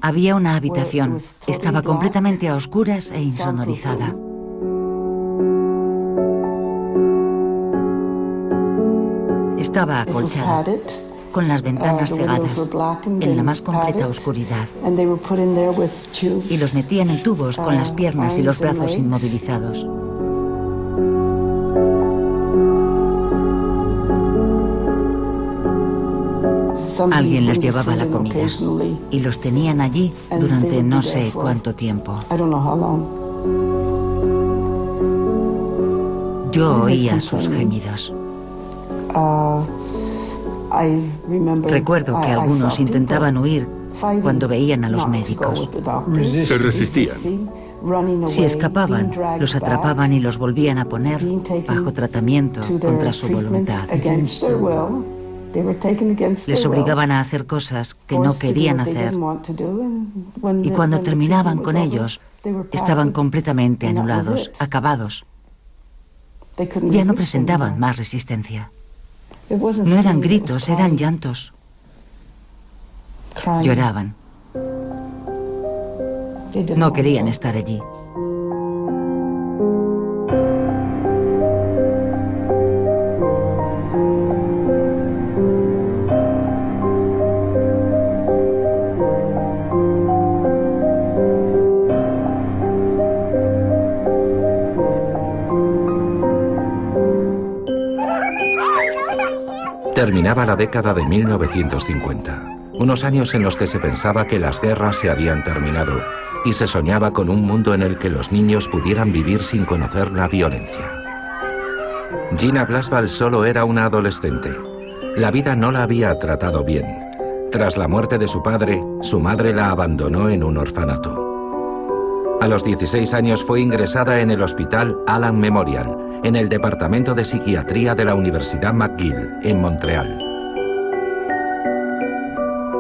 Había una habitación. Estaba completamente a oscuras e insonorizada. Estaba acolchada, con las ventanas cegadas, en la más completa oscuridad. Y los metían en tubos con las piernas y los brazos inmovilizados. Alguien les llevaba la comida y los tenían allí durante no sé cuánto tiempo. Yo oía sus gemidos. Recuerdo que algunos intentaban huir cuando veían a los médicos. Se resistían. Si escapaban, los atrapaban y los volvían a poner bajo tratamiento contra su voluntad. Les obligaban a hacer cosas que no querían hacer. Y cuando terminaban con ellos, estaban completamente anulados, acabados. Ya no presentaban más resistencia. No eran gritos, eran llantos. Lloraban. No querían estar allí. Terminaba la década de 1950, unos años en los que se pensaba que las guerras se habían terminado y se soñaba con un mundo en el que los niños pudieran vivir sin conocer la violencia. Gina Blaswell solo era una adolescente. La vida no la había tratado bien. Tras la muerte de su padre, su madre la abandonó en un orfanato. A los 16 años fue ingresada en el hospital Allan Memorial, en el departamento de psiquiatría de la Universidad McGill, en Montreal.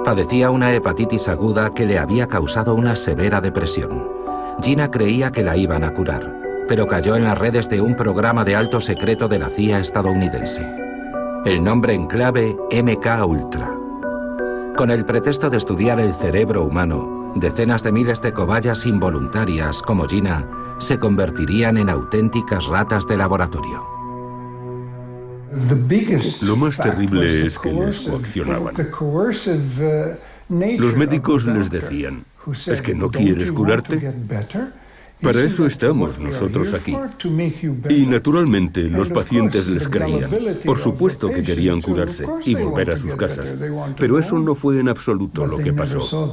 Padecía una hepatitis aguda que le había causado una severa depresión. Gina creía que la iban a curar, pero cayó en las redes de un programa de alto secreto de la CIA estadounidense. El nombre en clave, MK Ultra. Con el pretexto de estudiar el cerebro humano, decenas de miles de cobayas involuntarias como Gina se convertirían en auténticas ratas de laboratorio. Lo más terrible es que les coaccionaban. Los médicos les decían, ¿es que no quieres curarte? Para eso estamos nosotros aquí. Y naturalmente los pacientes les creían. Por supuesto que querían curarse y volver a sus casas. Pero eso no fue en absoluto lo que pasó.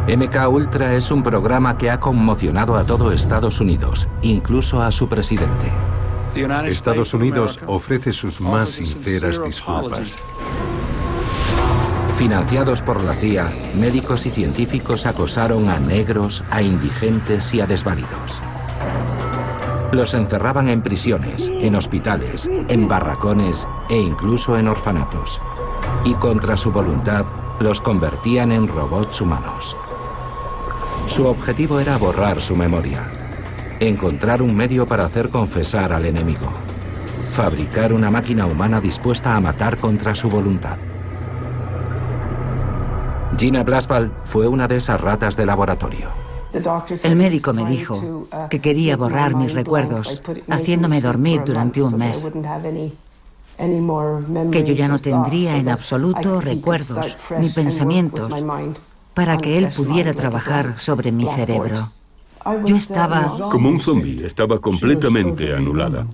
MK Ultra es un programa que ha conmocionado a todo Estados Unidos, incluso a su presidente. Estados Unidos ofrece sus más sinceras disculpas. Financiados por la CIA, médicos y científicos acosaron a negros, a indigentes y a desvalidos. Los encerraban en prisiones, en hospitales, en barracones e incluso en orfanatos. Y contra su voluntad, los convertían en robots humanos. Su objetivo era borrar su memoria, encontrar un medio para hacer confesar al enemigo, fabricar una máquina humana dispuesta a matar contra su voluntad. Gina Blaswell fue una de esas ratas de laboratorio. El médico me dijo que quería borrar mis recuerdos, haciéndome dormir durante un mes. Que yo ya no tendría en absoluto recuerdos ni pensamientos para que él pudiera trabajar sobre mi cerebro. Yo estaba... Como un zombi, estaba completamente anulada.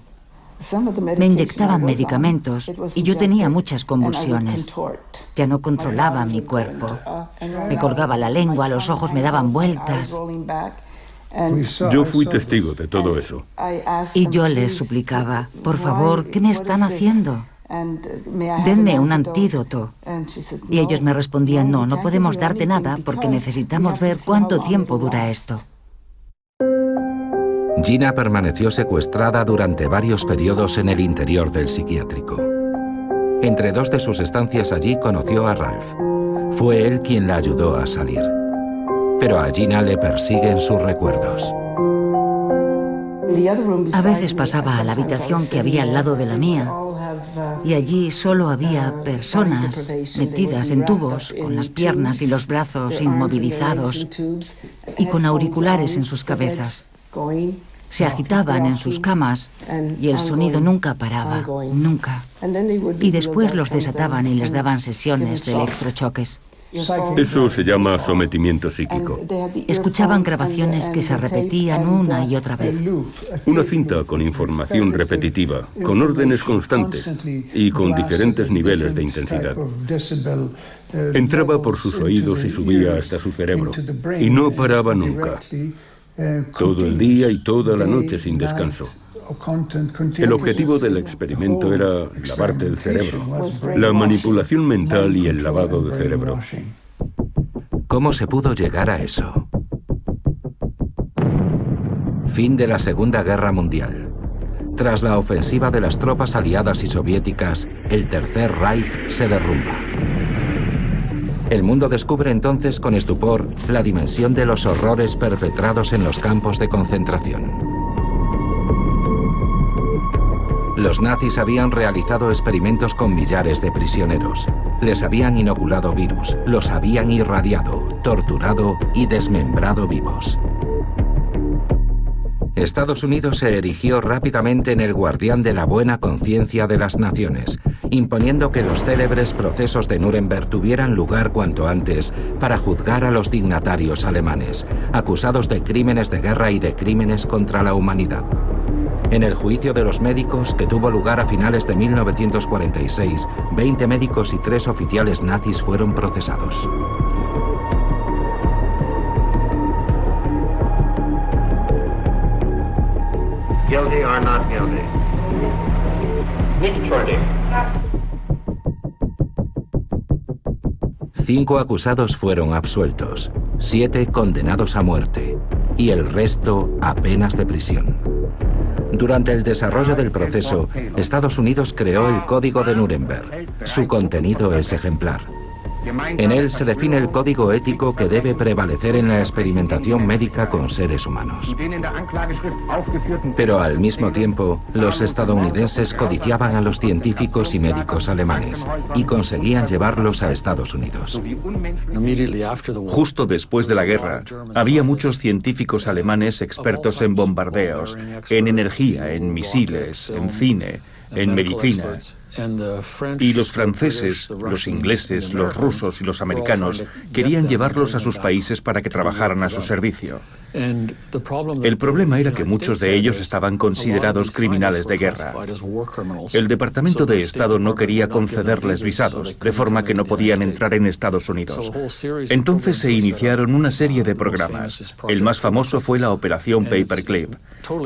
Me inyectaban medicamentos y yo tenía muchas convulsiones. Ya no controlaba mi cuerpo. Me colgaba la lengua, los ojos me daban vueltas. Yo fui testigo de todo eso. Y yo les suplicaba, por favor, ¿qué me están haciendo? Denme un antídoto. Y ellos me respondían, no, no podemos darte nada porque necesitamos ver cuánto tiempo dura esto. Gina permaneció secuestrada durante varios periodos en el interior del psiquiátrico. Entre dos de sus estancias allí conoció a Ralph. Fue él quien la ayudó a salir. Pero a Gina le persiguen sus recuerdos. A veces pasaba a la habitación que había al lado de la mía Y allí solo había personas metidas en tubos, con las piernas y los brazos inmovilizados y con auriculares en sus cabezas. Se agitaban en sus camas y el sonido nunca paraba, nunca. Y después los desataban y les daban sesiones de electrochoques. Eso se llama sometimiento psíquico. Escuchaban grabaciones que se repetían una y otra vez. Una cinta con información repetitiva, con órdenes constantes y con diferentes niveles de intensidad. Entraba por sus oídos y subía hasta su cerebro. Y no paraba nunca. Todo el día y toda la noche sin descanso. El objetivo del experimento era lavarte el cerebro, la manipulación mental y el lavado de cerebro. ¿Cómo se pudo llegar a eso? Fin de la Segunda Guerra Mundial. Tras la ofensiva de las tropas aliadas y soviéticas, el Tercer Reich se derrumba. El mundo descubre entonces con estupor la dimensión de los horrores perpetrados en los campos de concentración. Los nazis habían realizado experimentos con millares de prisioneros. Les habían inoculado virus, los habían irradiado, torturado y desmembrado vivos. Estados Unidos se erigió rápidamente en el guardián de la buena conciencia de las naciones, imponiendo que los célebres procesos de Nuremberg tuvieran lugar cuanto antes para juzgar a los dignatarios alemanes, acusados de crímenes de guerra y de crímenes contra la humanidad. En el juicio de los médicos, que tuvo lugar a finales de 1946, 20 médicos y 3 oficiales nazis fueron procesados. Guilty or not guilty? Nicht schuldig. 5 acusados fueron absueltos, 7 condenados a muerte y el resto a penas de prisión. Durante el desarrollo del proceso, Estados Unidos creó el Código de Nuremberg. Su contenido es ejemplar. En él se define el código ético que debe prevalecer en la experimentación médica con seres humanos. Pero al mismo tiempo, los estadounidenses codiciaban a los científicos y médicos alemanes y conseguían llevarlos a Estados Unidos. Justo después de la guerra, había muchos científicos alemanes expertos en bombardeos, en energía, en misiles, en cine, en medicina. Y los franceses, los ingleses, los rusos y los americanos querían llevarlos a sus países para que trabajaran a su servicio. El problema era que muchos de ellos estaban considerados criminales de guerra. El Departamento de Estado no quería concederles visados, de forma que no podían entrar en Estados Unidos. Entonces se iniciaron una serie de programas. El más famoso fue la Operación Paperclip.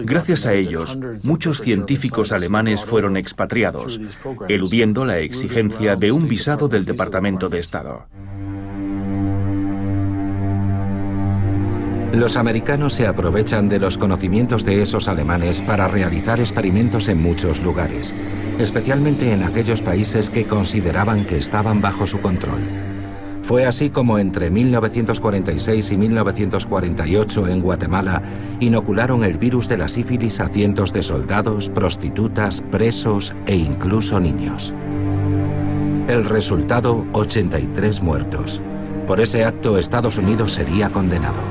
Gracias a ellos, muchos científicos alemanes fueron expatriados, eludiendo la exigencia de un visado del Departamento de Estado. Los americanos se aprovechan de los conocimientos de esos alemanes para realizar experimentos en muchos lugares, especialmente en aquellos países que consideraban que estaban bajo su control. Fue así como entre 1946 y 1948 en Guatemala inocularon el virus de la sífilis a cientos de soldados, prostitutas, presos e incluso niños. El resultado, 83 muertos. Por ese acto, Estados Unidos sería condenado.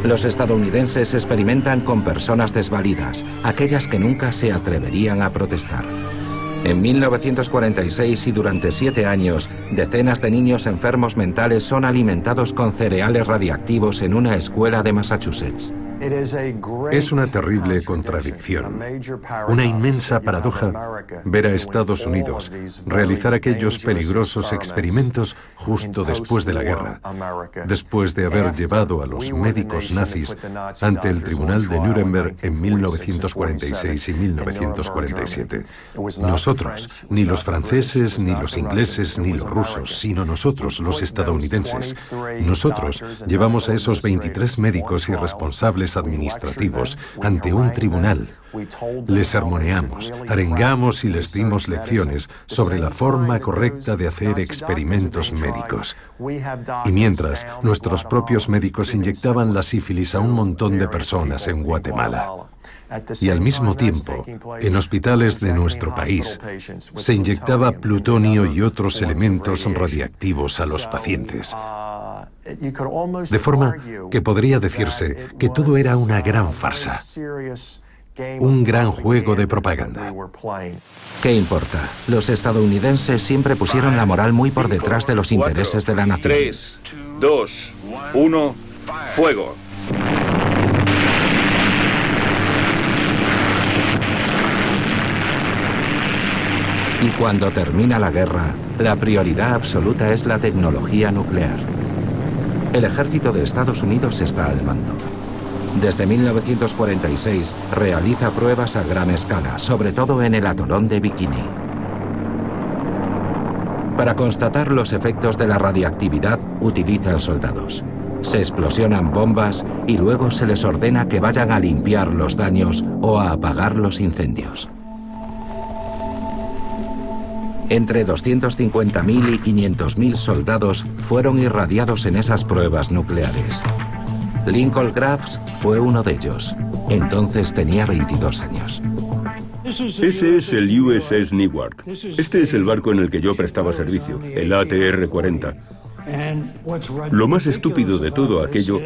Los estadounidenses experimentan con personas desvalidas, aquellas que nunca se atreverían a protestar. En 1946 y durante 7 años, decenas de niños enfermos mentales son alimentados con cereales radiactivos en una escuela de Massachusetts. Es una terrible contradicción, una inmensa paradoja ver a Estados Unidos realizar aquellos peligrosos experimentos justo después de la guerra, después de haber llevado a los médicos nazis ante el Tribunal de Nuremberg en 1946 y 1947. Nosotros, ni los franceses, ni los ingleses, ni los rusos, sino nosotros, los estadounidenses. Nosotros llevamos a esos 23 médicos irresponsables tribunales administrativos, ante un tribunal. Les sermoneamos, arengamos y les dimos lecciones sobre la forma correcta de hacer experimentos médicos. Y mientras, nuestros propios médicos inyectaban la sífilis a un montón de personas en Guatemala. Y al mismo tiempo, en hospitales de nuestro país, se inyectaba plutonio y otros elementos radiactivos a los pacientes. De forma que podría decirse que todo era una gran farsa, un gran juego de propaganda. ¿Qué importa? Los estadounidenses siempre pusieron la moral muy por detrás de los intereses de la nación. 3, 2, 1, fuego. Y cuando termina la guerra, la prioridad absoluta es la tecnología nuclear. El ejército de Estados Unidos está al mando. Desde 1946 realiza pruebas a gran escala, sobre todo en el atolón de Bikini. Para constatar los efectos de la radiactividad, utilizan soldados. Se explosionan bombas y luego se les ordena que vayan a limpiar los daños o a apagar los incendios. Entre 250.000 y 500.000 soldados fueron irradiados en esas pruebas nucleares. Lincoln Crafts fue uno de ellos. Entonces tenía 22 años. Ese es el USS Newark. Este es el barco en el que yo prestaba servicio, el ATR-40. Lo más estúpido de todo aquello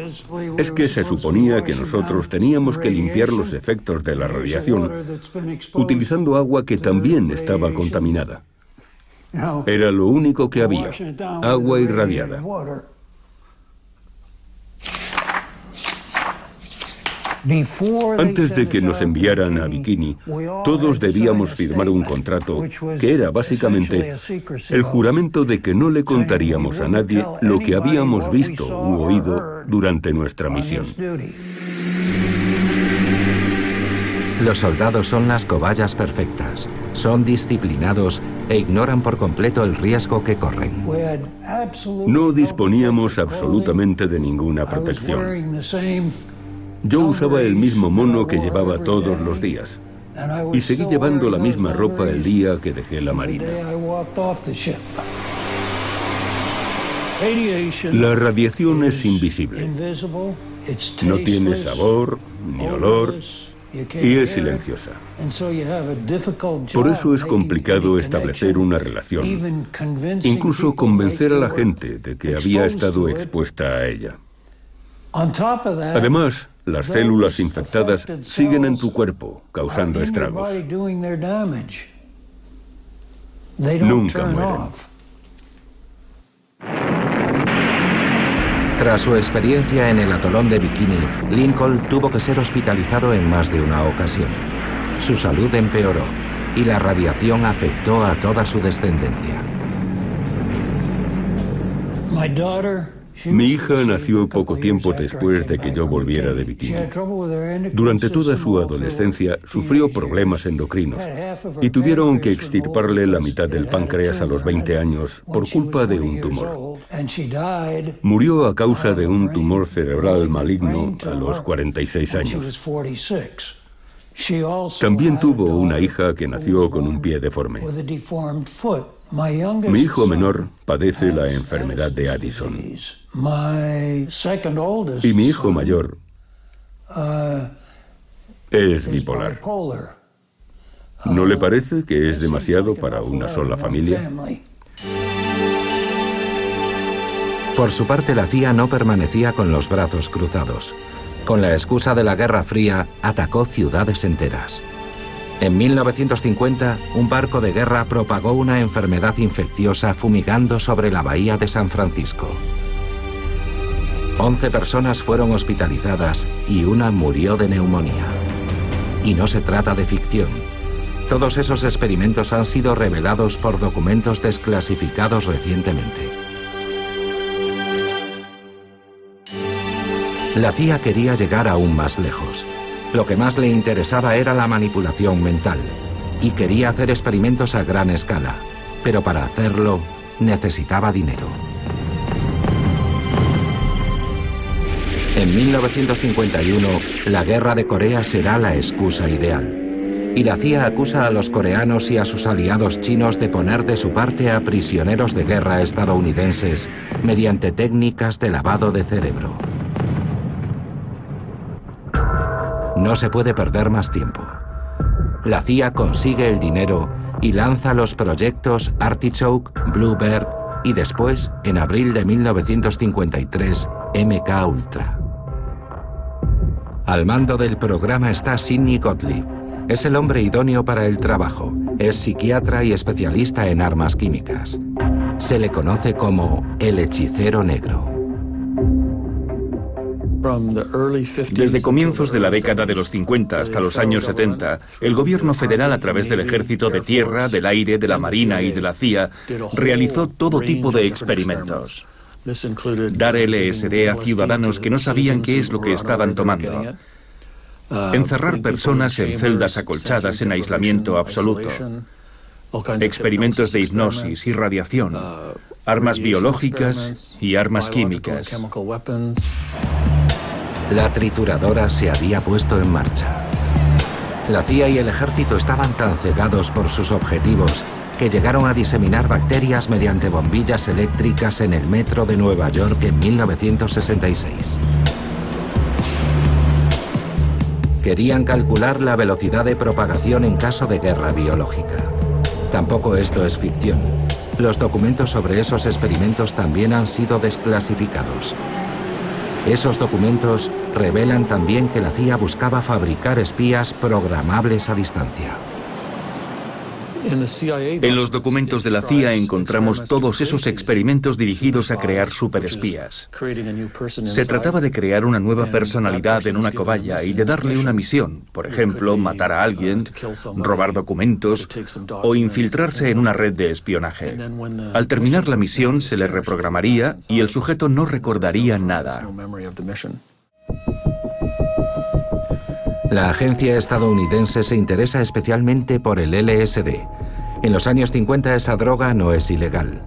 es que se suponía que nosotros teníamos que limpiar los efectos de la radiación utilizando agua que también estaba contaminada. Era lo único que había, agua irradiada. Antes de que nos enviaran a Bikini, todos debíamos firmar un contrato que era básicamente el juramento de que no le contaríamos a nadie lo que habíamos visto u oído durante nuestra misión. Los soldados son las cobayas perfectas, son disciplinados e ignoran por completo el riesgo que corren. No disponíamos absolutamente de ninguna protección. Yo usaba el mismo mono que llevaba todos los días y seguí llevando la misma ropa el día que dejé la marina. La radiación es invisible. No tiene sabor ni olor y es silenciosa. Por eso es complicado establecer una relación, incluso convencer a la gente de que había estado expuesta a ella. Además, las células infectadas siguen en tu cuerpo, causando estragos. Nunca mueren. Tras su experiencia en el atolón de Bikini, Lincoln tuvo que ser hospitalizado en más de una ocasión. Su salud empeoró y la radiación afectó a toda su descendencia. Mi hija nació poco tiempo después de que yo volviera de Bikini. Durante toda su adolescencia sufrió problemas endocrinos y tuvieron que extirparle la mitad del páncreas a los 20 años por culpa de un tumor. Murió a causa de un tumor cerebral maligno a los 46 años. También tuvo una hija que nació con un pie deforme. Mi hijo menor padece la enfermedad de Addison. Y mi hijo mayor es bipolar. ¿No le parece que es demasiado para una sola familia? Por su parte, la CIA no permanecía con los brazos cruzados. Con la excusa de la Guerra Fría, atacó ciudades enteras. En 1950, un barco de guerra propagó una enfermedad infecciosa fumigando sobre la bahía de San Francisco. 11 personas fueron hospitalizadas y una murió de neumonía. Y no se trata de ficción. Todos esos experimentos han sido revelados por documentos desclasificados recientemente. La CIA quería llegar aún más lejos. Lo que más le interesaba era la manipulación mental, y quería hacer experimentos a gran escala, pero para hacerlo necesitaba dinero. En 1951, la guerra de Corea será la excusa ideal. Y la CIA acusa a los coreanos y a sus aliados chinos de poner de su parte a prisioneros de guerra estadounidenses mediante técnicas de lavado de cerebro. No se puede perder más tiempo. La CIA consigue el dinero y lanza los proyectos Artichoke, Bluebird y después, en abril de 1953, MK Ultra. Al mando del programa está Sidney Gottlieb. Es el hombre idóneo para el trabajo. Es psiquiatra y especialista en armas químicas. Se le conoce como el hechicero negro. Desde comienzos de la década de los 50 hasta los años 70, el gobierno federal, a través del ejército de tierra, del aire, de la marina y de la CIA, realizó todo tipo de experimentos. Dar LSD a ciudadanos que no sabían qué es lo que estaban tomando. Encerrar personas en celdas acolchadas en aislamiento absoluto. Experimentos de hipnosis y radiación. Armas biológicas y armas químicas. La trituradora se había puesto en marcha. La CIA y el ejército estaban tan cegados por sus objetivos que llegaron a diseminar bacterias mediante bombillas eléctricas en el metro de Nueva York en 1966. Querían calcular la velocidad de propagación en caso de guerra biológica. Tampoco esto es ficción. Los documentos sobre esos experimentos también han sido desclasificados. Esos documentos revelan también que la CIA buscaba fabricar espías programables a distancia. En los documentos de la CIA encontramos todos esos experimentos dirigidos a crear superespías. Se trataba de crear una nueva personalidad en una cobaya y de darle una misión, por ejemplo, matar a alguien, robar documentos o infiltrarse en una red de espionaje. Al terminar la misión se le reprogramaría y el sujeto no recordaría nada. La agencia estadounidense se interesa especialmente por el LSD. En los años 50 esa droga no es ilegal.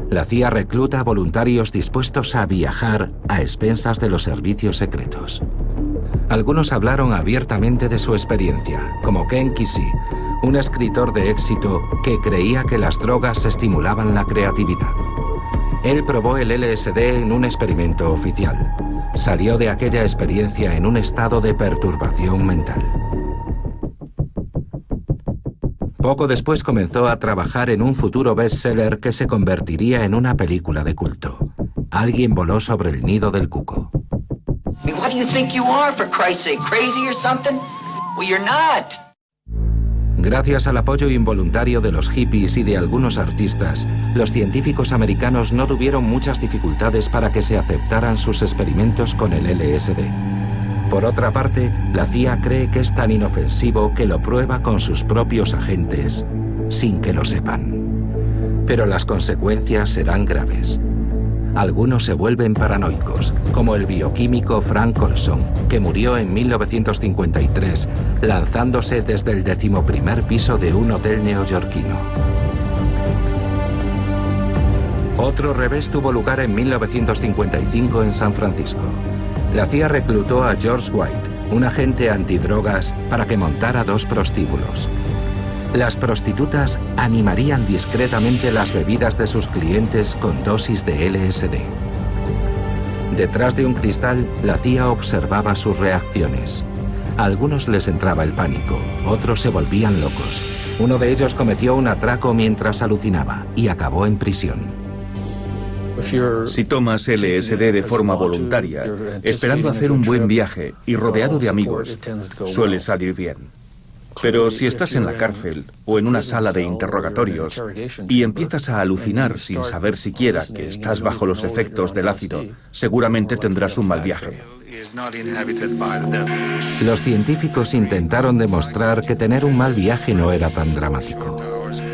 La CIA recluta a voluntarios dispuestos a viajar a expensas de los servicios secretos. Algunos hablaron abiertamente de su experiencia, como Ken Kesey, un escritor de éxito que creía que las drogas estimulaban la creatividad. Él probó el LSD en un experimento oficial. Salió de aquella experiencia en un estado de perturbación mental. Poco después comenzó a trabajar en un futuro bestseller que se convertiría en una película de culto. Alguien voló sobre el nido del cuco. What do you think you are, for Christ's sake? Crazy or something? Well, you're not. Gracias al apoyo involuntario de los hippies y de algunos artistas, los científicos americanos no tuvieron muchas dificultades para que se aceptaran sus experimentos con el LSD. Por otra parte, la CIA cree que es tan inofensivo que lo prueba con sus propios agentes, sin que lo sepan. Pero las consecuencias serán graves. Algunos se vuelven paranoicos, como el bioquímico Frank Olson, que murió en 1953 lanzándose desde el 11º piso de un hotel neoyorquino. Otro revés tuvo lugar en 1955 en San Francisco. La CIA reclutó a George White, un agente antidrogas, para que montara 2 prostíbulos. Las prostitutas animarían discretamente las bebidas de sus clientes con dosis de LSD. Detrás de un cristal, la CIA observaba sus reacciones. A algunos les entraba el pánico, otros se volvían locos. Uno de ellos cometió un atraco mientras alucinaba y acabó en prisión. Si tomas LSD de forma voluntaria, esperando hacer un buen viaje y rodeado de amigos, suele salir bien. Pero si estás en la cárcel o en una sala de interrogatorios y empiezas a alucinar sin saber siquiera que estás bajo los efectos del ácido, seguramente tendrás un mal viaje. Los científicos intentaron demostrar que tener un mal viaje no era tan dramático.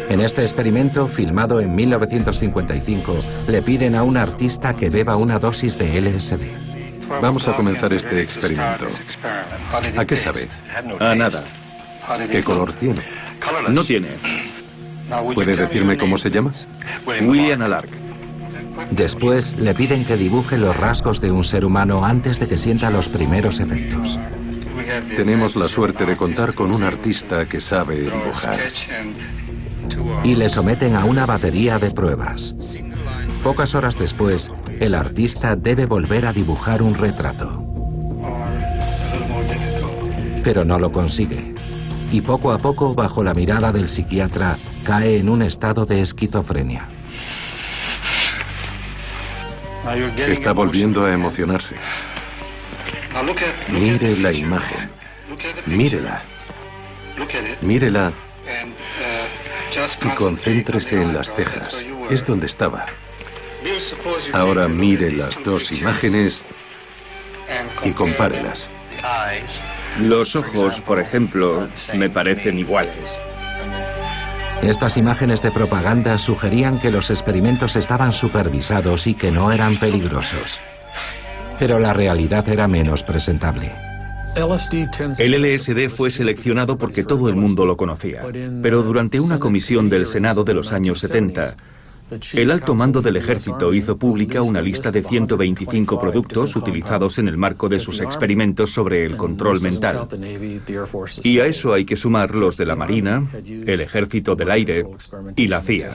En este experimento, filmado en 1955, le piden a un artista que beba una dosis de LSD. Vamos a comenzar este experimento. ¿A qué sabe? A nada. ¿Qué color tiene? No tiene. ¿Puede decirme cómo se llama? William Alark. Después le piden que dibuje los rasgos de un ser humano antes de que sienta los primeros efectos. Tenemos la suerte de contar con un artista que sabe dibujar. Y le someten a una batería de pruebas. Pocas horas después, el artista debe volver a dibujar un retrato. Pero no lo consigue. Y poco a poco, bajo la mirada del psiquiatra, cae en un estado de esquizofrenia. Está volviendo a emocionarse. Mire la imagen. Mírela. Mírela. Y concéntrese en las cejas. Es donde estaba. Ahora mire las dos imágenes y compárelas. Los ojos, por ejemplo, me parecen iguales. Estas imágenes de propaganda sugerían que los experimentos estaban supervisados y que no eran peligrosos. Pero la realidad era menos presentable. El LSD fue seleccionado porque todo el mundo lo conocía, pero durante una comisión del Senado de los años 70, el alto mando del ejército hizo pública una lista de 125 productos utilizados en el marco de sus experimentos sobre el control mental. Y a eso hay que sumar los de la Marina, el Ejército del Aire y la CIA.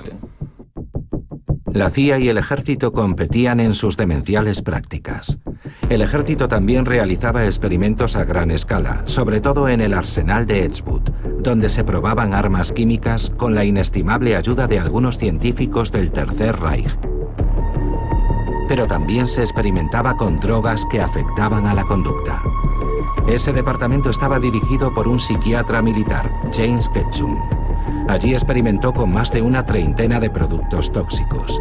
La CIA y el ejército competían en sus demenciales prácticas. El ejército también realizaba experimentos a gran escala, sobre todo en el arsenal de Edgewood, donde se probaban armas químicas con la inestimable ayuda de algunos científicos del Tercer Reich. Pero también se experimentaba con drogas que afectaban a la conducta. Ese departamento estaba dirigido por un psiquiatra militar, James Ketchum. Allí experimentó con más de una treintena de productos tóxicos.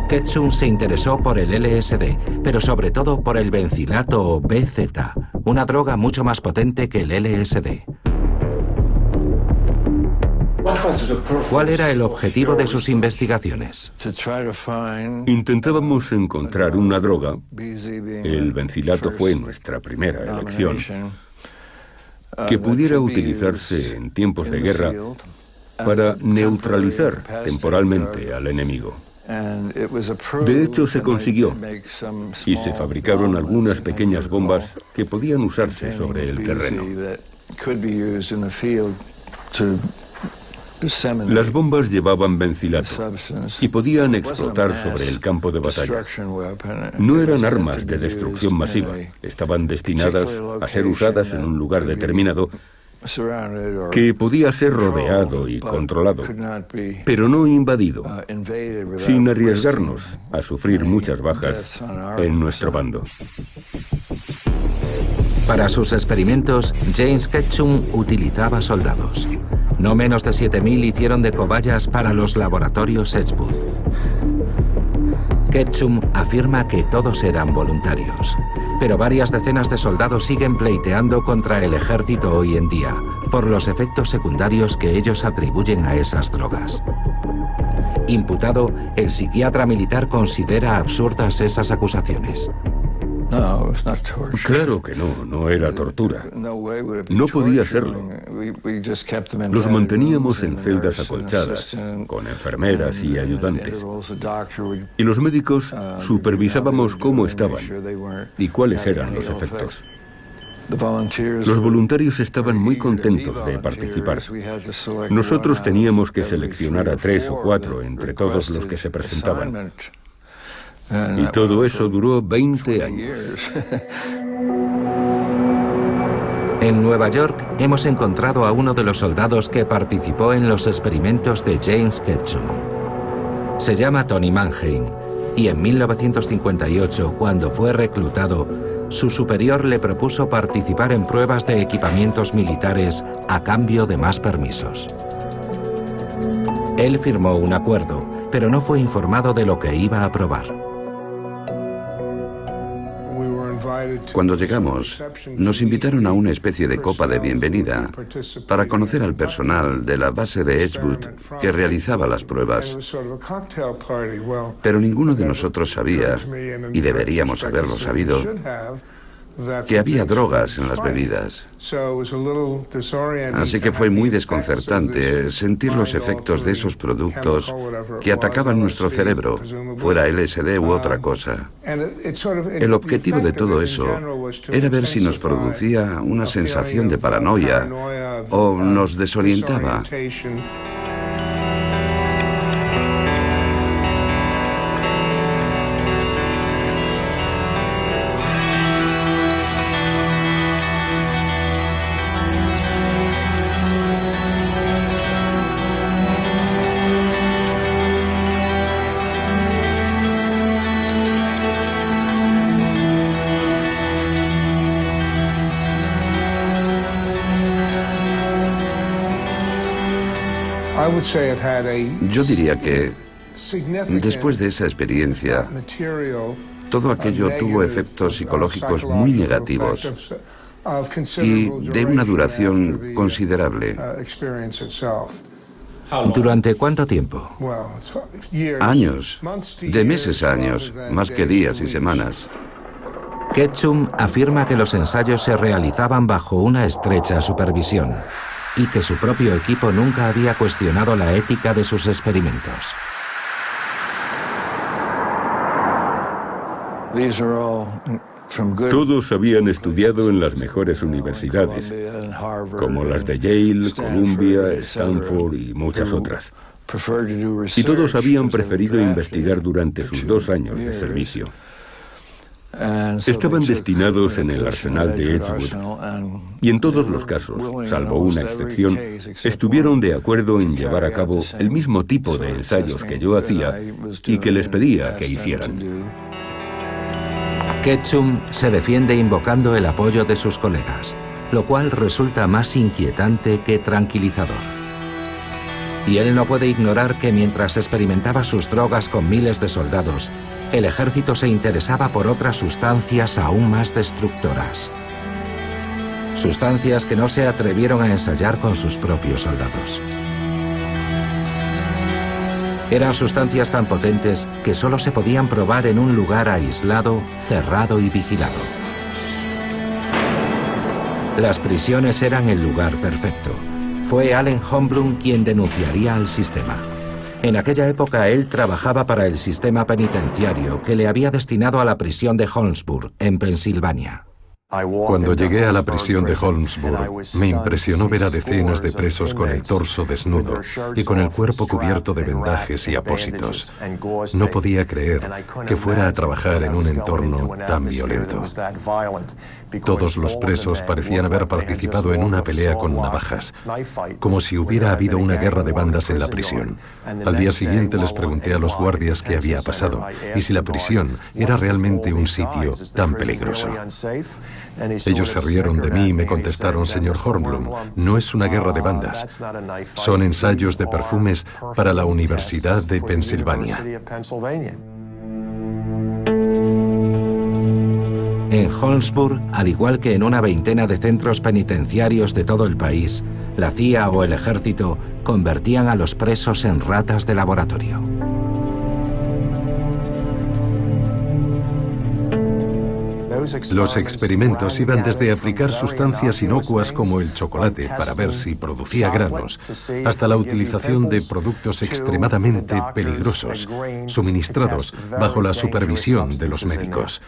Ketchum se interesó por el LSD, pero sobre todo por el bencilato o BZ, una droga mucho más potente que el LSD. ¿Cuál era el objetivo de sus investigaciones? Intentábamos encontrar una droga. El bencilato fue nuestra primera elección, que pudiera utilizarse en tiempos de guerra para neutralizar temporalmente al enemigo. De hecho, se consiguió, y se fabricaron algunas pequeñas bombas que podían usarse sobre el terreno. Las bombas llevaban bencilato y podían explotar sobre el campo de batalla. No eran armas de destrucción masiva, estaban destinadas a ser usadas en un lugar determinado que podía ser rodeado y controlado, pero no invadido, sin arriesgarnos a sufrir muchas bajas en nuestro bando. Para sus experimentos, James Ketchum utilizaba soldados. No menos de 7.000 hicieron de cobayas para los laboratorios Edgewood. Ketchum afirma que todos eran voluntarios, pero varias decenas de soldados siguen pleiteando contra el ejército hoy en día por los efectos secundarios que ellos atribuyen a esas drogas. Imputado, el psiquiatra militar considera absurdas esas acusaciones. Claro que no era tortura. No podía serlo. Los manteníamos en celdas acolchadas, con enfermeras y ayudantes. Y los médicos supervisábamos cómo estaban y cuáles eran los efectos. Los voluntarios estaban muy contentos de participar. Nosotros teníamos que seleccionar a 3 o 4 entre todos los que se presentaban. Y todo eso duró 20 años. En Nueva York hemos encontrado a uno de los soldados que participó en los experimentos de James Ketchum. Se llama Tony Mannheim y en 1958, cuando fue reclutado, su superior le propuso participar en pruebas de equipamientos militares a cambio de más permisos. Él firmó un acuerdo, pero no fue informado de lo que iba a probar. Cuando llegamos, nos invitaron a una especie de copa de bienvenida para conocer al personal de la base de Edgewood que realizaba las pruebas. Pero ninguno de nosotros sabía, y deberíamos haberlo sabido, que había drogas en las bebidas. Así que fue muy desconcertante sentir los efectos de esos productos que atacaban nuestro cerebro, fuera LSD u otra cosa. El objetivo de todo eso era ver si nos producía una sensación de paranoia o nos desorientaba. Yo diría que después de esa experiencia, todo aquello tuvo efectos psicológicos muy negativos y de una duración considerable. ¿Durante cuánto tiempo? Años, de meses a años, más que días y semanas. Ketchum afirma que los ensayos se realizaban bajo una estrecha supervisión y que su propio equipo nunca había cuestionado la ética de sus experimentos. Todos habían estudiado en las mejores universidades, como las de Yale, Columbia, Stanford y muchas otras. Y todos habían preferido investigar durante sus 2 años de servicio. Estaban destinados en el arsenal de Edgewood y en todos los casos, salvo una excepción, estuvieron de acuerdo en llevar a cabo el mismo tipo de ensayos que yo hacía y que les pedía que hicieran. Ketchum se defiende invocando el apoyo de sus colegas, lo cual resulta más inquietante que tranquilizador. Y él no puede ignorar que mientras experimentaba sus drogas con miles de soldados, el ejército se interesaba por otras sustancias aún más destructoras. Sustancias que no se atrevieron a ensayar con sus propios soldados. Eran sustancias tan potentes que solo se podían probar en un lugar aislado, cerrado y vigilado. Las prisiones eran el lugar perfecto. Fue Allen Holmblum quien denunciaría al sistema. En aquella época él trabajaba para el sistema penitenciario que le había destinado a la prisión de Holmesburg, en Pensilvania. Cuando llegué a la prisión de Holmesburg, me impresionó ver a decenas de presos con el torso desnudo y con el cuerpo cubierto de vendajes y apósitos. No podía creer que fuera a trabajar en un entorno tan violento. Todos los presos parecían haber participado en una pelea con navajas, como si hubiera habido una guerra de bandas en la prisión. Al día siguiente les pregunté a los guardias qué había pasado y si la prisión era realmente un sitio tan peligroso. Ellos se rieron de mí y me contestaron: señor Holmblum, no es una guerra de bandas. Son ensayos de perfumes para la Universidad de Pensilvania. En Holmesburg, al igual que en una veintena de centros penitenciarios de todo el país, la CIA o el ejército convertían a los presos en ratas de laboratorio. Los experimentos iban desde aplicar sustancias inocuas como el chocolate para ver si producía granos, hasta la utilización de productos extremadamente peligrosos, suministrados bajo la supervisión de los médicos.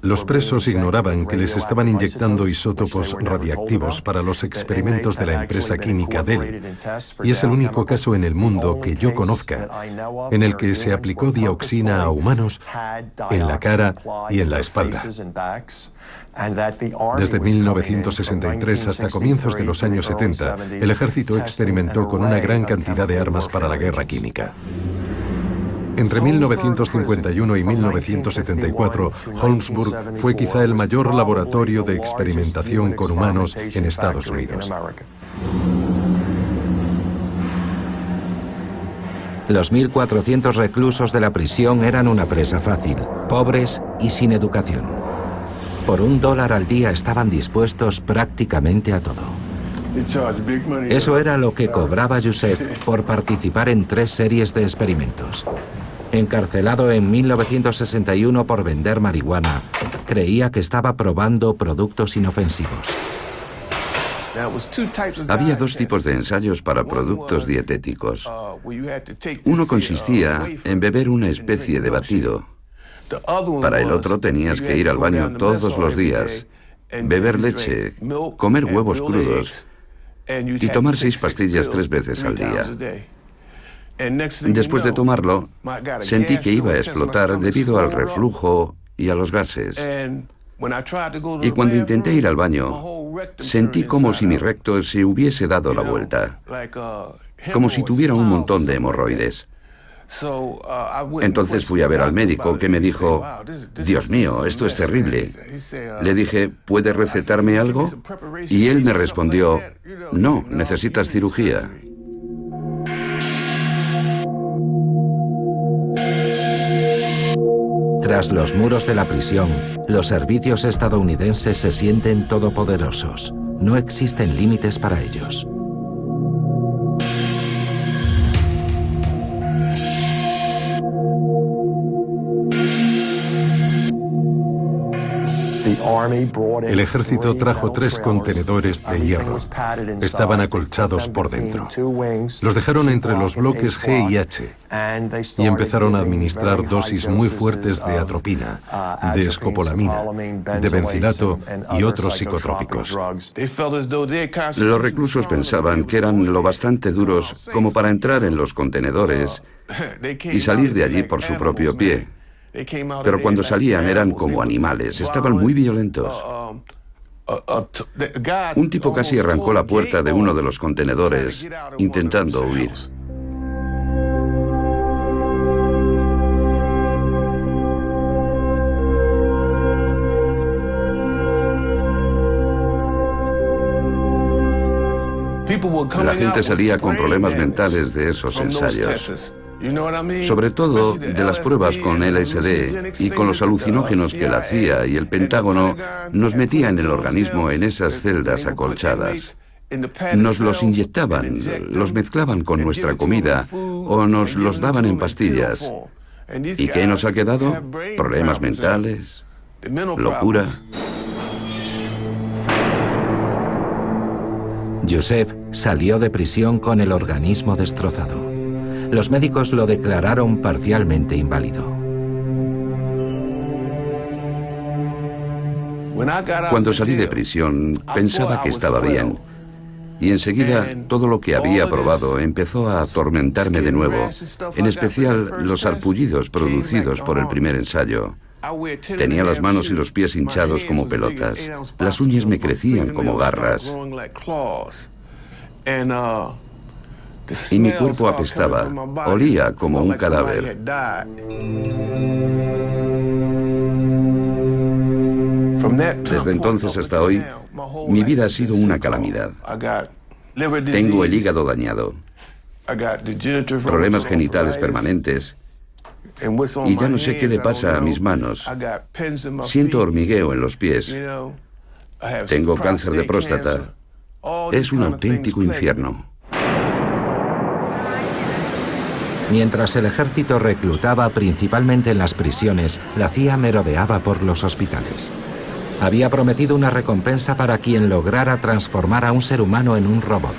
Los presos ignoraban que les estaban inyectando isótopos radiactivos para los experimentos de la empresa química Dell, y es el único caso en el mundo que yo conozca en el que se aplicó dioxina a humanos en la cara y en la espalda. Desde 1963 hasta comienzos de los años 70, el ejército experimentó con una gran cantidad de armas para la guerra química. Entre 1951 y 1974, Holmesburg fue quizá el mayor laboratorio de experimentación con humanos en Estados Unidos. Los 1.400 reclusos de la prisión eran una presa fácil, pobres y sin educación. Por $1 al día estaban dispuestos prácticamente a todo. Eso era lo que cobraba Youssef por participar en 3 series de experimentos. Encarcelado en 1961 por vender marihuana, creía que estaba probando productos inofensivos. Había dos tipos de ensayos para productos dietéticos. Uno consistía en beber una especie de batido. Para el otro tenías que ir al baño todos los días, beber leche, comer huevos crudos y tomar 6 pastillas 3 veces al día. Después de tomarlo, sentí que iba a explotar debido al reflujo y a los gases. Y cuando intenté ir al baño, sentí como si mi recto se hubiese dado la vuelta, como si tuviera un montón de hemorroides. Entonces fui a ver al médico, que me dijo: Dios mío, esto es terrible. Le dije: ¿puede recetarme algo? Y él me respondió: no, necesitas cirugía. Tras los muros de la prisión, los servicios estadounidenses se sienten todopoderosos. No existen límites para ellos. El ejército trajo 3 contenedores de hierro. Estaban acolchados por dentro. Los dejaron entre los bloques G y H y empezaron a administrar dosis muy fuertes de atropina, de escopolamina, de bencilato y otros psicotrópicos. Los reclusos pensaban que eran lo bastante duros como para entrar en los contenedores y salir de allí por su propio pie. Pero cuando salían eran como animales, estaban muy violentos. Un tipo casi arrancó la puerta de uno de los contenedores, intentando huir. La gente salía con problemas mentales de esos ensayos. Sobre todo de las pruebas con LSD y con los alucinógenos que la CIA y el Pentágono nos metían en el organismo en esas celdas acolchadas. Nos los inyectaban, los mezclaban con nuestra comida o nos los daban en pastillas. ¿Y qué nos ha quedado? Problemas mentales, locura. Joseph salió de prisión con el organismo destrozado. Los médicos lo declararon parcialmente inválido. Cuando salí de prisión, pensaba que estaba bien. Y enseguida, todo lo que había probado empezó a atormentarme de nuevo, en especial los sarpullidos producidos por el primer ensayo. Tenía las manos y los pies hinchados como pelotas. Las uñas me crecían como garras. Y mi cuerpo apestaba, olía como un cadáver. Desde entonces hasta hoy, mi vida ha sido una calamidad. Tengo el hígado dañado, problemas genitales permanentes, y ya no sé qué le pasa a mis manos. Siento hormigueo en los pies. Tengo cáncer de próstata. Es un auténtico infierno. Mientras el ejército reclutaba principalmente en las prisiones, la CIA merodeaba por los hospitales. Había prometido una recompensa para quien lograra transformar a un ser humano en un robot.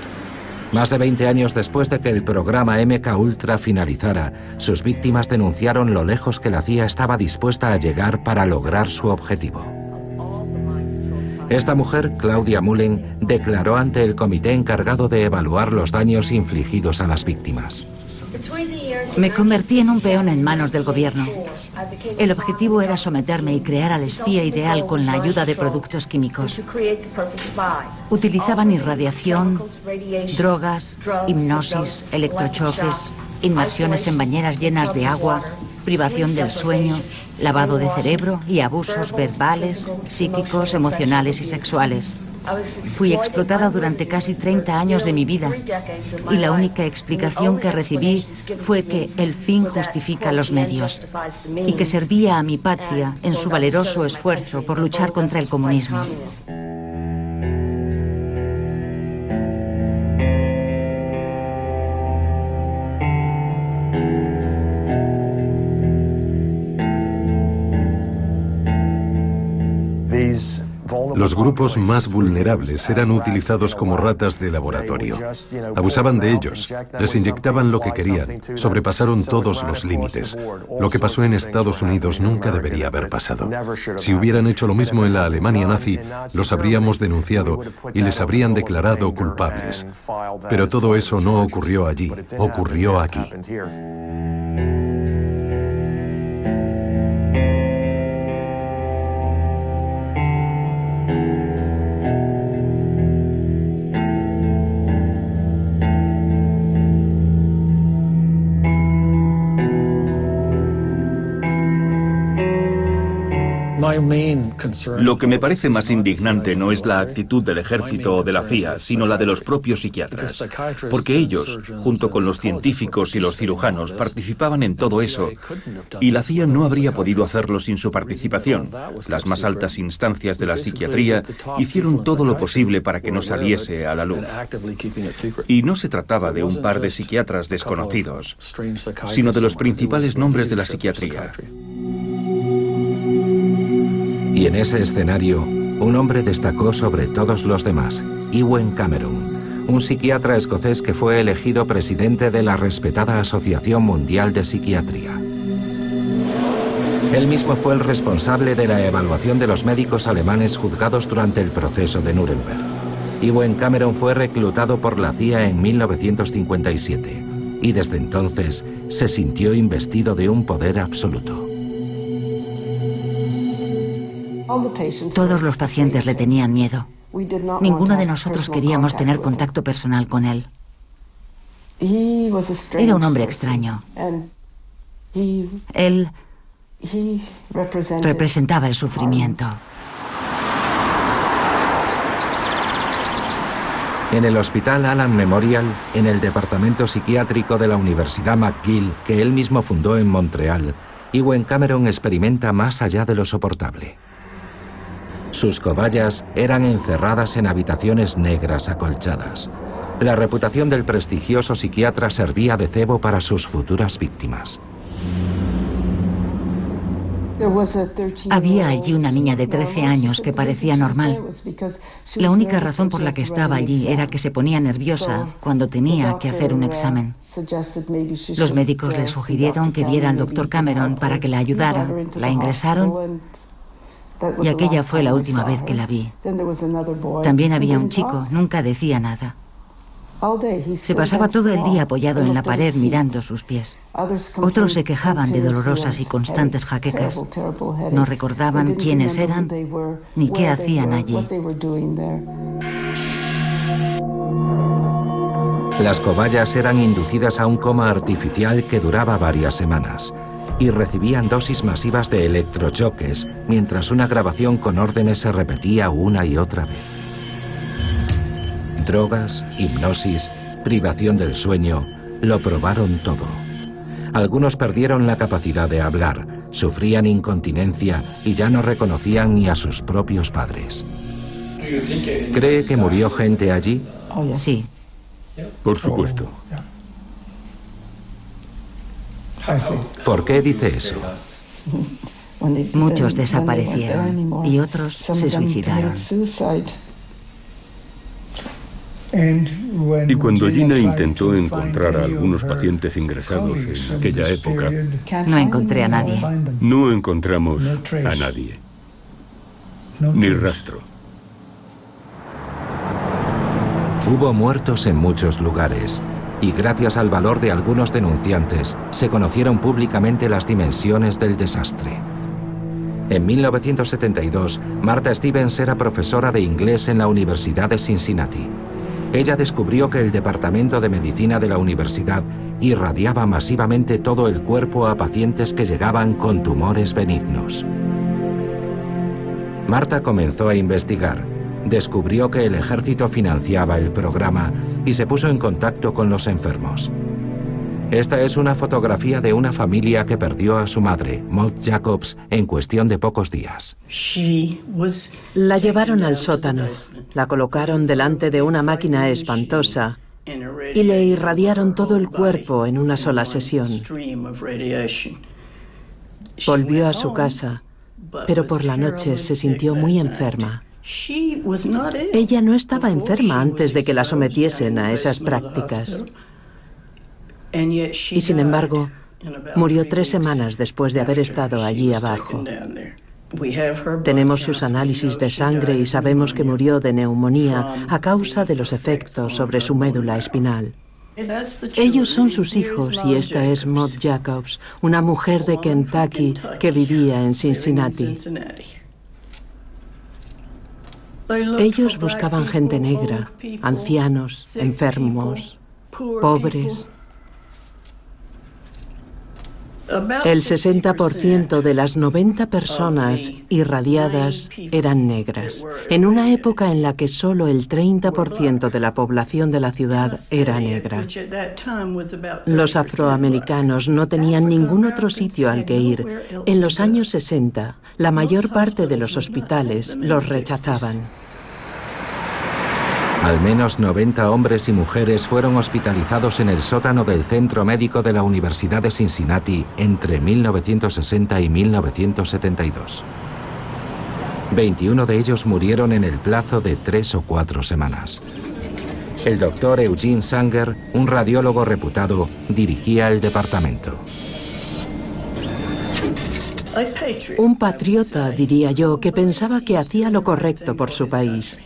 Más de 20 años después de que el programa MK Ultra finalizara, sus víctimas denunciaron lo lejos que la CIA estaba dispuesta a llegar para lograr su objetivo. Esta mujer, Claudia Mullen, declaró ante el comité encargado de evaluar los daños infligidos a las víctimas. Me convertí en un peón en manos del gobierno. El objetivo era someterme y crear al espía ideal con la ayuda de productos químicos. Utilizaban irradiación, drogas, hipnosis, electrochoques, inmersiones en bañeras llenas de agua, privación del sueño, lavado de cerebro y abusos verbales, psíquicos, emocionales y sexuales. Fui explotada durante casi 30 años de mi vida y la única explicación que recibí fue que el fin justifica los medios y que servía a mi patria en su valeroso esfuerzo por luchar contra el comunismo. Los grupos más vulnerables eran utilizados como ratas de laboratorio. Abusaban de ellos, les inyectaban lo que querían, sobrepasaron todos los límites. Lo que pasó en Estados Unidos nunca debería haber pasado. Si hubieran hecho lo mismo en la Alemania nazi, los habríamos denunciado y les habrían declarado culpables. Pero todo eso no ocurrió allí, ocurrió aquí. Lo que me parece más indignante no es la actitud del ejército o de la CIA, sino la de los propios psiquiatras. Porque ellos, junto con los científicos y los cirujanos, participaban en todo eso, y la CIA no habría podido hacerlo sin su participación. Las más altas instancias de la psiquiatría hicieron todo lo posible para que no saliese a la luz. Y no se trataba de un par de psiquiatras desconocidos, sino de los principales nombres de la psiquiatría. Y en ese escenario, un hombre destacó sobre todos los demás, Ewen Cameron, un psiquiatra escocés que fue elegido presidente de la respetada Asociación Mundial de Psiquiatría. Él mismo fue el responsable de la evaluación de los médicos alemanes juzgados durante el proceso de Nuremberg. Ewen Cameron fue reclutado por la CIA en 1957 y desde entonces se sintió investido de un poder absoluto. Todos los pacientes le tenían miedo. Ninguno de nosotros queríamos tener contacto personal con él. Era un hombre extraño. Él representaba el sufrimiento. En el Hospital Allen Memorial, en el departamento psiquiátrico de la Universidad McGill, que él mismo fundó en Montreal, Ewen Cameron experimenta más allá de lo soportable. Sus cobayas eran encerradas en habitaciones negras acolchadas. La reputación del prestigioso psiquiatra servía de cebo para sus futuras víctimas. Había allí una niña de 13 años que parecía normal. La única razón por la que estaba allí era que se ponía nerviosa cuando tenía que hacer un examen. Los médicos le sugirieron que viera al doctor Cameron para que la ayudara. La ingresaron y aquella fue la última vez que la vi. También había un chico, nunca decía nada. Se pasaba todo el día apoyado en la pared mirando sus pies. Otros se quejaban de dolorosas y constantes jaquecas. No recordaban quiénes eran ni qué hacían allí. Las cobayas eran inducidas a un coma artificial que duraba varias semanas y recibían dosis masivas de electrochoques mientras una grabación con órdenes se repetía una y otra vez. Drogas, hipnosis, privación del sueño, lo probaron todo. Algunos perdieron la capacidad de hablar, sufrían incontinencia y ya no reconocían ni a sus propios padres. ¿Cree que murió gente allí? Sí. Por supuesto. ¿Por qué dice eso? Muchos desaparecieron y otros se suicidaron. Y cuando Gina intentó encontrar a algunos pacientes ingresados en aquella época, no encontré a nadie. No encontramos a nadie. Ni rastro. Hubo muertos en muchos lugares y gracias al valor de algunos denunciantes se conocieron públicamente las dimensiones del desastre. En 1972, Martha Stevens era profesora de inglés en la Universidad de Cincinnati. Ella descubrió que el departamento de medicina de la universidad irradiaba masivamente todo el cuerpo a pacientes que llegaban con tumores benignos. Martha comenzó a investigar. Descubrió que el ejército financiaba el programa y se puso en contacto con los enfermos. Esta es una fotografía de una familia que perdió a su madre, Maud Jacobs, en cuestión de pocos días. La llevaron al sótano, la colocaron delante de una máquina espantosa y le irradiaron todo el cuerpo en una sola sesión. Volvió a su casa, pero por la noche se sintió muy enferma. Ella no estaba enferma antes de que la sometiesen a esas prácticas. Y sin embargo, murió 3 semanas después de haber estado allí abajo. Tenemos sus análisis de sangre y sabemos que murió de neumonía a causa de los efectos sobre su médula espinal. Ellos son sus hijos y esta es Maud Jacobs, una mujer de Kentucky que vivía en Cincinnati. Ellos buscaban gente negra, ancianos, enfermos, pobres. El 60% de las 90 personas irradiadas eran negras, en una época en la que solo el 30% de la población de la ciudad era negra. Los afroamericanos no tenían ningún otro sitio al que ir. En los años 60, la mayor parte de los hospitales los rechazaban. Al menos 90 hombres y mujeres fueron hospitalizados en el sótano del Centro Médico de la Universidad de Cincinnati entre 1960 y 1972. 21 de ellos murieron en el plazo de 3 o 4 semanas. El doctor Eugene Sanger, un radiólogo reputado, dirigía el departamento. Un patriota, diría yo, que pensaba que hacía lo correcto por su país.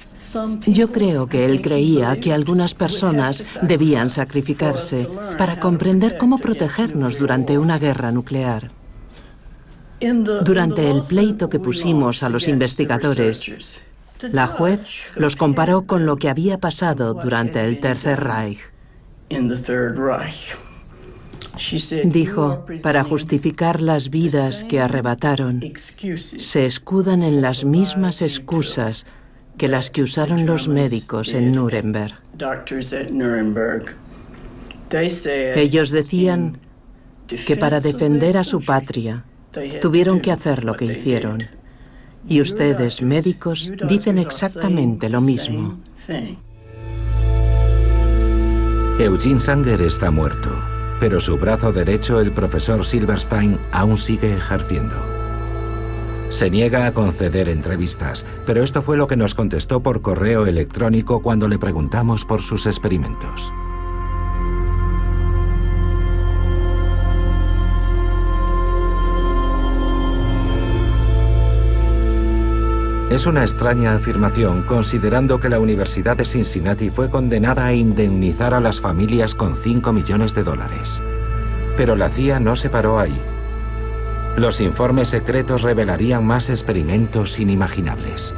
Yo creo que él creía que algunas personas debían sacrificarse para comprender cómo protegernos durante una guerra nuclear. Durante el pleito que pusimos a los investigadores, la juez los comparó con lo que había pasado durante el Tercer Reich. Dijo, para justificar las vidas que arrebataron, se escudan en las mismas excusas que las que usaron los médicos en Nuremberg. Ellos decían que para defender a su patria tuvieron que hacer lo que hicieron. Y ustedes, médicos, dicen exactamente lo mismo. Eugene Sanger está muerto, pero su brazo derecho, el profesor Silverstein, aún sigue ejerciendo. Se niega a conceder entrevistas, pero esto fue lo que nos contestó por correo electrónico cuando le preguntamos por sus experimentos. Es una extraña afirmación, considerando que la Universidad de Cincinnati fue condenada a indemnizar a las familias con $5 millones. Pero la CIA no se paró ahí. Los informes secretos revelarían más experimentos inimaginables.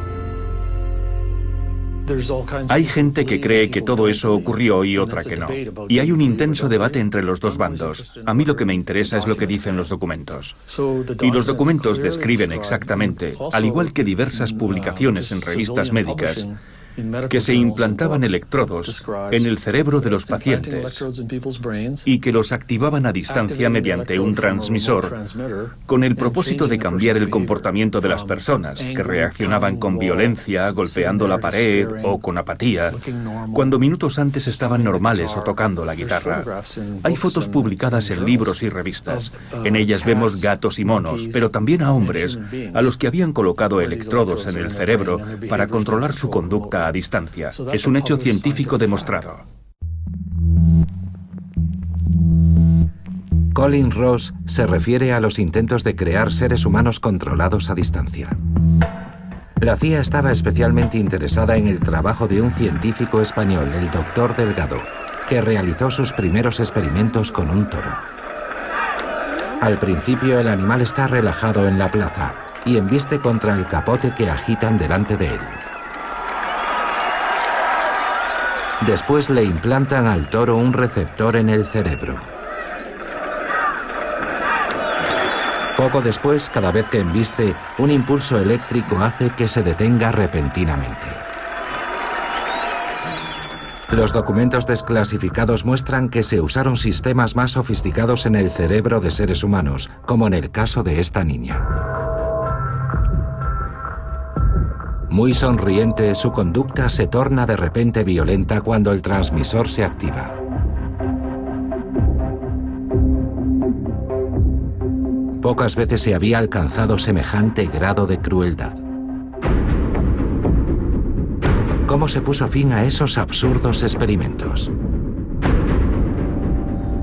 Hay gente que cree que todo eso ocurrió y otra que no. Y hay un intenso debate entre los dos bandos. A mí lo que me interesa es lo que dicen los documentos. Y los documentos describen exactamente, al igual que diversas publicaciones en revistas médicas, que se implantaban electrodos en el cerebro de los pacientes y que los activaban a distancia mediante un transmisor con el propósito de cambiar el comportamiento de las personas, que reaccionaban con violencia, golpeando la pared o con apatía, cuando minutos antes estaban normales o tocando la guitarra. Hay fotos publicadas en libros y revistas. En ellas vemos gatos y monos, pero también a hombres a los que habían colocado electrodos en el cerebro para controlar su conducta a distancia. Es un hecho científico demostrado. Colin Ross se refiere a los intentos de crear seres humanos controlados a distancia. La CIA estaba especialmente interesada en el trabajo de un científico español, el doctor Delgado, que realizó sus primeros experimentos con un toro. Al principio el animal está relajado en la plaza y embiste contra el capote que agitan delante de él. Después le implantan al toro un receptor en el cerebro. Poco después, cada vez que embiste, un impulso eléctrico hace que se detenga repentinamente. Los documentos desclasificados muestran que se usaron sistemas más sofisticados en el cerebro de seres humanos, como en el caso de esta niña. Muy sonriente, su conducta se torna de repente violenta cuando el transmisor se activa. Pocas veces se había alcanzado semejante grado de crueldad. cómo se puso fin a esos absurdos experimentos.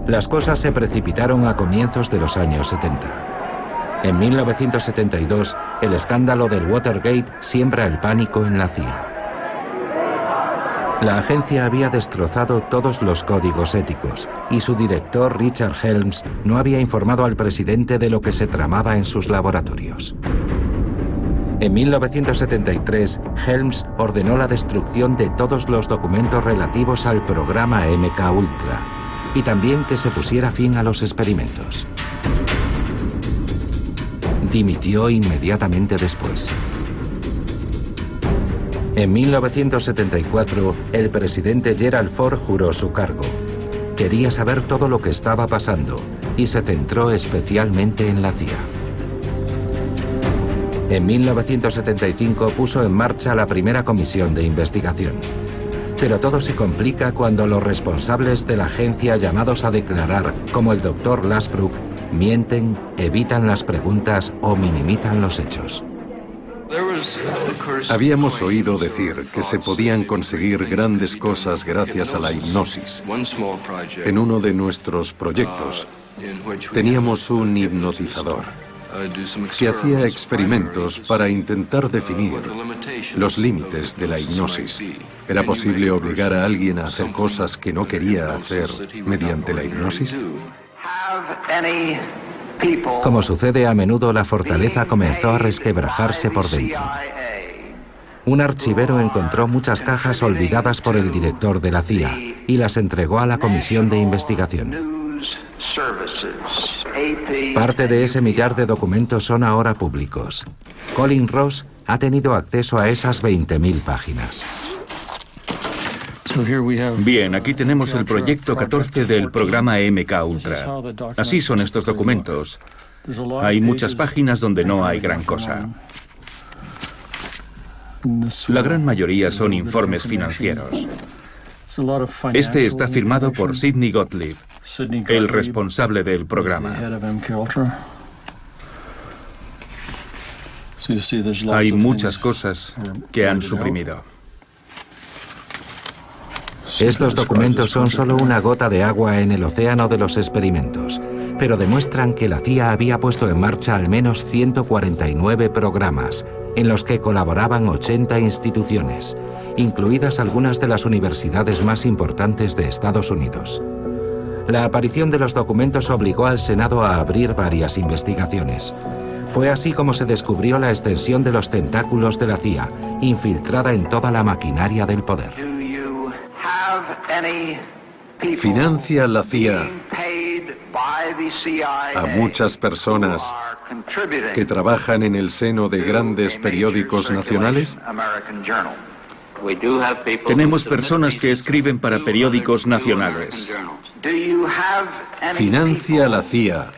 Las cosas se precipitaron a comienzos de los años 70. En 1972, el escándalo del Watergate siembra el pánico en la CIA. La agencia había destrozado todos los códigos éticos y su director, Richard Helms, no había informado al presidente de lo que se tramaba en sus laboratorios. En 1973, Helms ordenó la destrucción de todos los documentos relativos al programa MK-Ultra y también que se pusiera fin a los experimentos. Dimitió inmediatamente después. En 1974, el presidente Gerald Ford juró su cargo. Quería saber todo lo que estaba pasando y se centró especialmente en la CIA. En 1975 puso en marcha la primera comisión de investigación. Pero todo se complica cuando los responsables de la agencia llamados a declarar, como el Dr. Lasbrook, mienten, evitan las preguntas o minimizan los hechos. Habíamos oído decir que se podían conseguir grandes cosas gracias a la hipnosis. En uno de nuestros proyectos teníamos un hipnotizador que hacía experimentos para intentar definir los límites de la hipnosis. ¿Era posible obligar a alguien a hacer cosas que no quería hacer mediante la hipnosis? Como sucede a menudo, la fortaleza comenzó a resquebrajarse por dentro. Un archivero encontró muchas cajas olvidadas por el director de la CIA y las entregó a la comisión de investigación. Parte de ese millar de documentos son ahora públicos. Colin Ross ha tenido acceso a esas 20.000 páginas. Bien, aquí tenemos el proyecto 14 del programa MK-Ultra. Así son estos documentos. Hay muchas páginas donde no hay gran cosa. La gran mayoría son informes financieros. Este está firmado por Sidney Gottlieb, el responsable del programa. Hay muchas cosas que han suprimido. Estos documentos son solo una gota de agua en el océano de los experimentos, pero demuestran que la CIA había puesto en marcha al menos 149 programas, en los que colaboraban 80 instituciones, incluidas algunas de las universidades más importantes de Estados Unidos. La aparición de los documentos obligó al Senado a abrir varias investigaciones. Fue así como se descubrió la extensión de los tentáculos de la CIA, infiltrada en toda la maquinaria del poder. ¿Financia la CIA a muchas personas que trabajan en el seno de grandes periódicos nacionales? Tenemos personas que escriben para periódicos nacionales. ¿Financia la CIA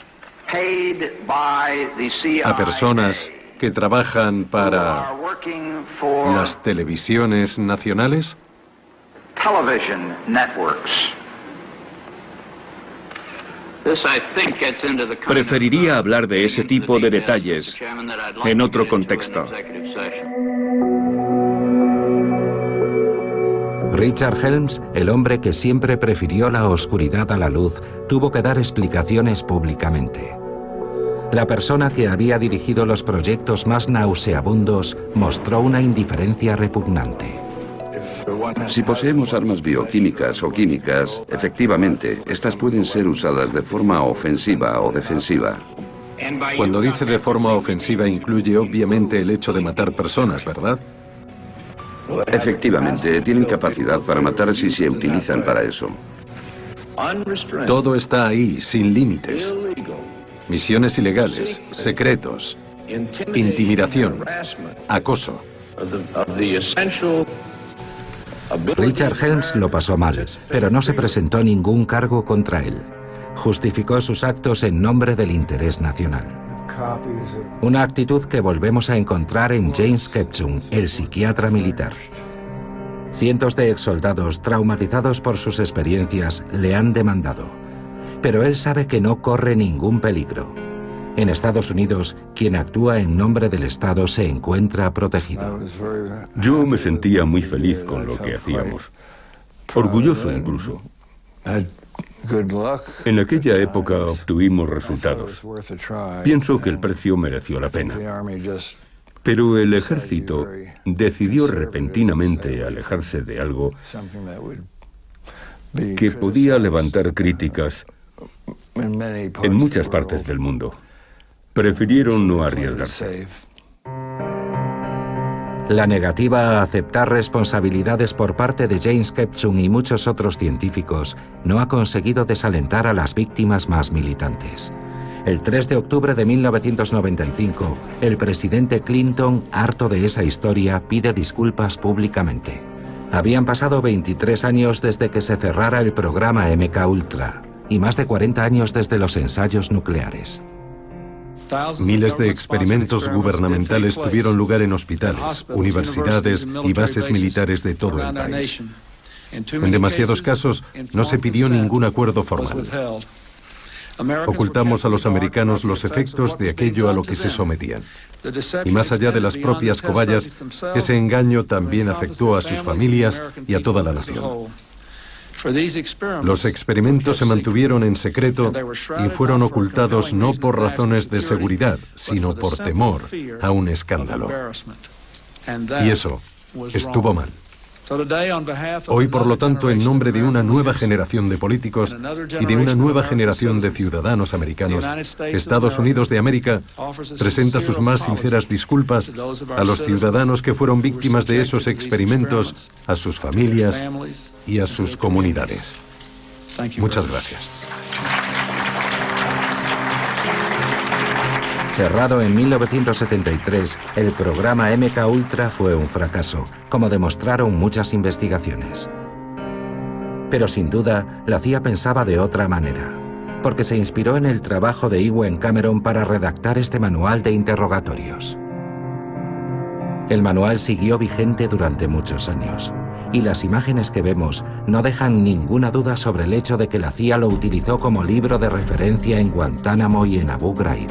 a personas que trabajan para las televisiones nacionales? Preferiría hablar de ese tipo de detalles en otro contexto. Richard Helms, el hombre que siempre prefirió la oscuridad a la luz, tuvo que dar explicaciones públicamente. La persona que había dirigido los proyectos más nauseabundos mostró una indiferencia repugnante. Si poseemos armas bioquímicas o químicas, efectivamente, estas pueden ser usadas de forma ofensiva o defensiva. Cuando dice de forma ofensiva incluye obviamente el hecho de matar personas, ¿verdad? Efectivamente, tienen capacidad para matar si se utilizan para eso. Todo está ahí, sin límites. Misiones ilegales, secretos, intimidación, acoso. Richard Helms lo pasó mal, pero no se presentó ningún cargo contra él. Justificó sus actos en nombre del interés nacional. Una actitud que volvemos a encontrar en James Ketchum, el psiquiatra militar. Cientos de exsoldados traumatizados por sus experiencias le han demandado. Pero él sabe que no corre ningún peligro. En Estados Unidos, quien actúa en nombre del Estado se encuentra protegido. Yo me sentía muy feliz con lo que hacíamos, orgulloso incluso. En aquella época obtuvimos resultados. Pienso que el precio mereció la pena. Pero el ejército decidió repentinamente alejarse de algo que podía levantar críticas en muchas partes del mundo. Prefirieron no arriesgarse. La negativa a aceptar responsabilidades por parte de James Kepchum y muchos otros científicos no ha conseguido desalentar a las víctimas más militantes. El 3 de octubre de 1995, el presidente Clinton, harto de esa historia, pide disculpas públicamente. Habían pasado 23 años desde que se cerrara el programa MKUltra y más de 40 años desde los ensayos nucleares. Miles de experimentos gubernamentales tuvieron lugar en hospitales, universidades y bases militares de todo el país. En demasiados casos no se pidió ningún acuerdo formal. Ocultamos a los americanos los efectos de aquello a lo que se sometían. Y más allá de las propias cobayas, ese engaño también afectó a sus familias y a toda la nación. Los experimentos se mantuvieron en secreto y fueron ocultados no por razones de seguridad, sino por temor a un escándalo. Y eso estuvo mal. Hoy, por lo tanto, en nombre de una nueva generación de políticos y de una nueva generación de ciudadanos americanos, Estados Unidos de América presenta sus más sinceras disculpas a los ciudadanos que fueron víctimas de esos experimentos, a sus familias y a sus comunidades. Muchas gracias. Cerrado en 1973, el programa MKUltra fue un fracaso, como demostraron muchas investigaciones. Pero sin duda, la CIA pensaba de otra manera, porque se inspiró en el trabajo de Ewen Cameron para redactar este manual de interrogatorios. El manual siguió vigente durante muchos años, y las imágenes que vemos no dejan ninguna duda sobre el hecho de que la CIA lo utilizó como libro de referencia en Guantánamo y en Abu Ghraib.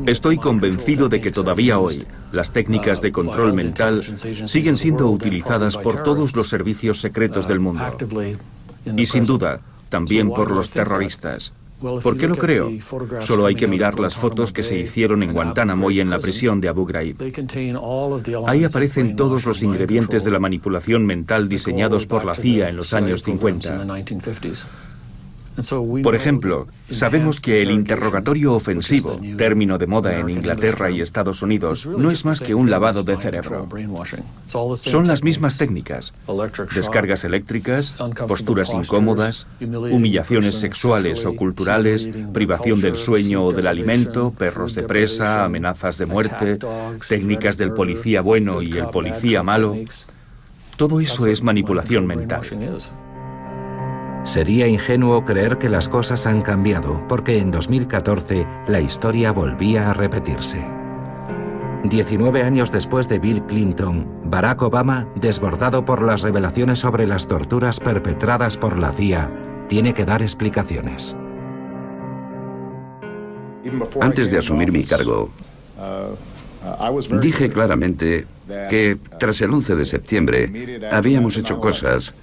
Estoy convencido de que todavía hoy las técnicas de control mental siguen siendo utilizadas por todos los servicios secretos del mundo. Y sin duda, también por los terroristas. ¿Por qué lo creo? Solo hay que mirar las fotos que se hicieron en Guantánamo y en la prisión de Abu Ghraib. Ahí aparecen todos los ingredientes de la manipulación mental diseñados por la CIA en los años 50. Por ejemplo, sabemos que el interrogatorio ofensivo, término de moda en Inglaterra y Estados Unidos, no es más que un lavado de cerebro. Son las mismas técnicas: descargas eléctricas, posturas incómodas, humillaciones sexuales o culturales, privación del sueño o del alimento, perros de presa, amenazas de muerte, técnicas del policía bueno y el policía malo. Todo eso es manipulación mental. Sería ingenuo creer que las cosas han cambiado, porque en 2014 la historia volvía a repetirse. 19 años después de Bill Clinton, Barack Obama, desbordado por las revelaciones sobre las torturas perpetradas por la CIA, tiene que dar explicaciones. Antes de asumir mi cargo, dije claramente que tras el 11 de septiembre habíamos hecho cosas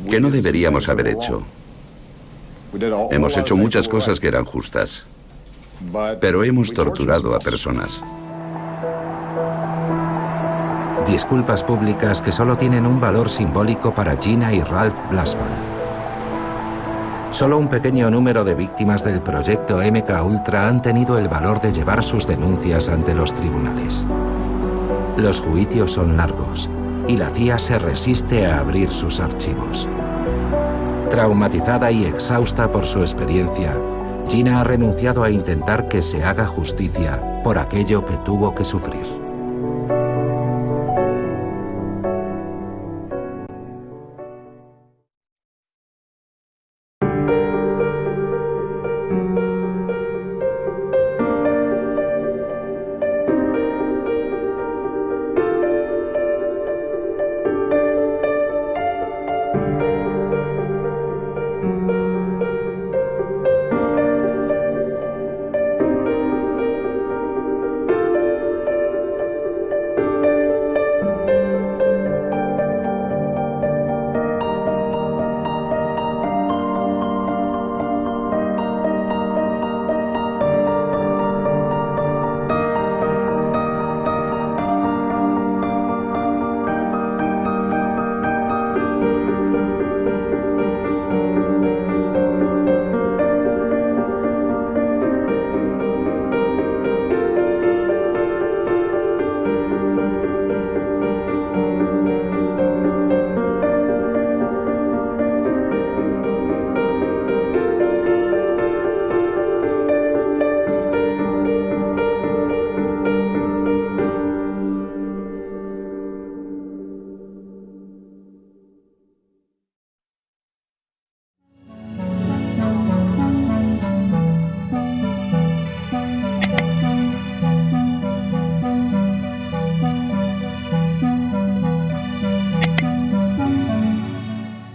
que no deberíamos haber hecho. Hemos hecho muchas cosas que eran justas, pero hemos torturado a personas. Disculpas públicas que solo tienen un valor simbólico para Gina y Ralph Blasman. Solo un pequeño número de víctimas del proyecto MKUltra han tenido el valor de llevar sus denuncias ante los tribunales. Los juicios son largos y la CIA se resiste a abrir sus archivos. Traumatizada y exhausta por su experiencia, Gina ha renunciado a intentar que se haga justicia por aquello que tuvo que sufrir.